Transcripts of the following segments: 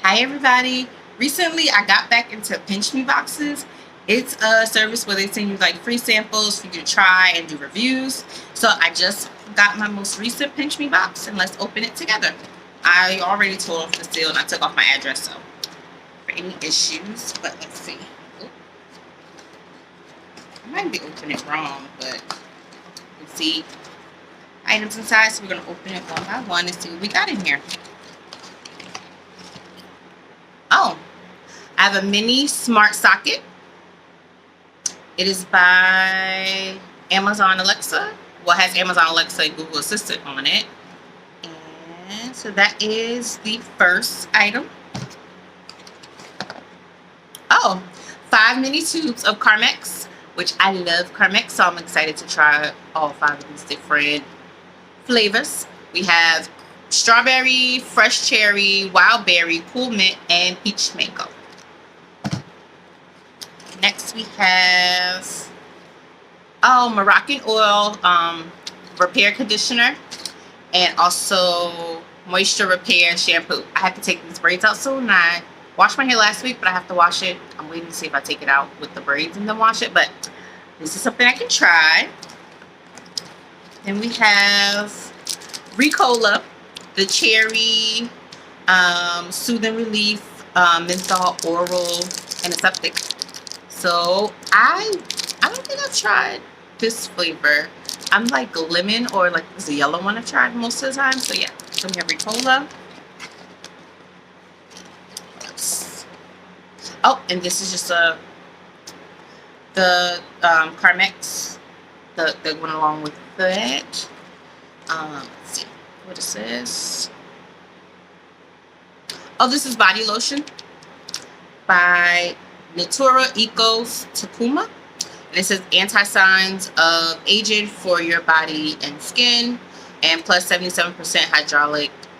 Hi everybody. Recently I got back into PinchMe Boxes. It's a service where they send you like free samples for you to try and do reviews. So I just got my most recent PinchMe box and let's open it together. I already tore off the seal and I took off my address, so for any issues, but let's see. Oop. I might be opening it wrong, but you can see items inside, so we're going to open it one by one and see what we got in here. Oh, I have a mini smart socket. It is by Amazon Alexa. Well, it has Amazon Alexa and Google Assistant on it. And so that is the first item. Oh, 5 mini tubes of Carmex, which I love Carmex, so I'm excited to try all 5 of these different flavors. We have strawberry, fresh cherry, wild berry, cool mint, and peach mango. Next we have Moroccan oil repair conditioner, and also moisture repair shampoo. I have to take these braids out soon. I washed my hair last week, but I have to wash it. I'm waiting to see if I take it out with the braids and then wash it, but this is something I can try. Then we have Ricola, the cherry soothing relief menthol oral antiseptic. So I don't think I've tried this flavor. I'm like lemon or like the yellow one I've tried most of the time. So yeah, so we have Ricola. Oh, and this is just the Carmex that went along with that. Let's see what is this. Oh, this is body lotion by Natura Ecos Takuma. And it says anti-signs of aging for your body and skin, and plus 77%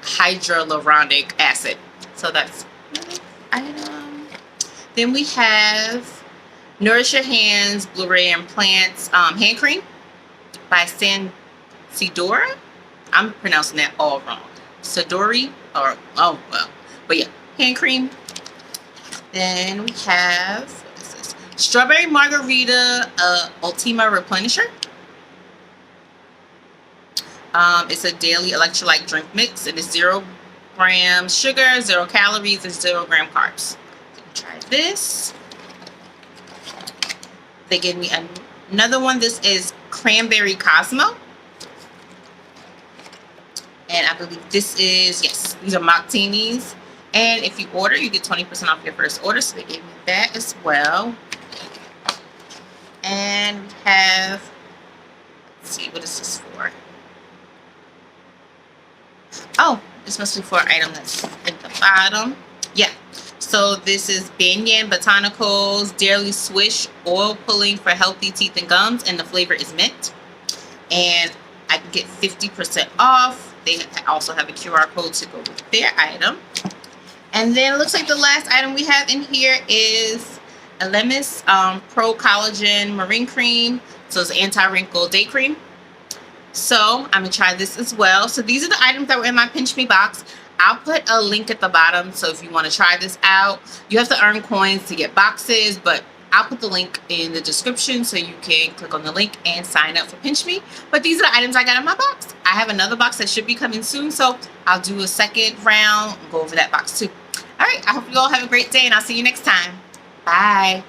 hyaluronic acid. So that's another item. Then we have Nourish Your Hands Blueberry and Plants hand cream by Sidora. I'm pronouncing that all wrong. Sidori, or oh well, but yeah, hand cream. Then we have, what is this? Strawberry Margarita Ultima Replenisher. It's a daily electrolyte drink mix. It is 0 grams sugar, 0 calories, and 0 gram carbs. Try this. They gave me another one. This is Cranberry Cosmo. And I believe this is, yes, these are martinis. And if you order, you get 20% off your first order. So they gave me that as well. And we have, let's see, what is this for? Oh, this must be for an item that's at the bottom. Yeah. So this is Banyan Botanicals Daily Swish Oil Pulling for Healthy Teeth and Gums. And the flavor is mint. And I can get 50% off. They also have a QR code to go with their item. And then it looks like the last item we have in here is Elemis Pro Collagen Marine Cream. So it's anti-wrinkle day cream. So I'm going to try this as well. So these are the items that were in my PinchMe box. I'll put a link at the bottom. So if you want to try this out, you have to earn coins to get boxes, but I'll put the link in the description so you can click on the link and sign up for PinchMe. But these are the items I got in my box. I have another box that should be coming soon, so I'll do a second round and go over that box too. All right, I hope you all have a great day, and I'll see you next time. Bye.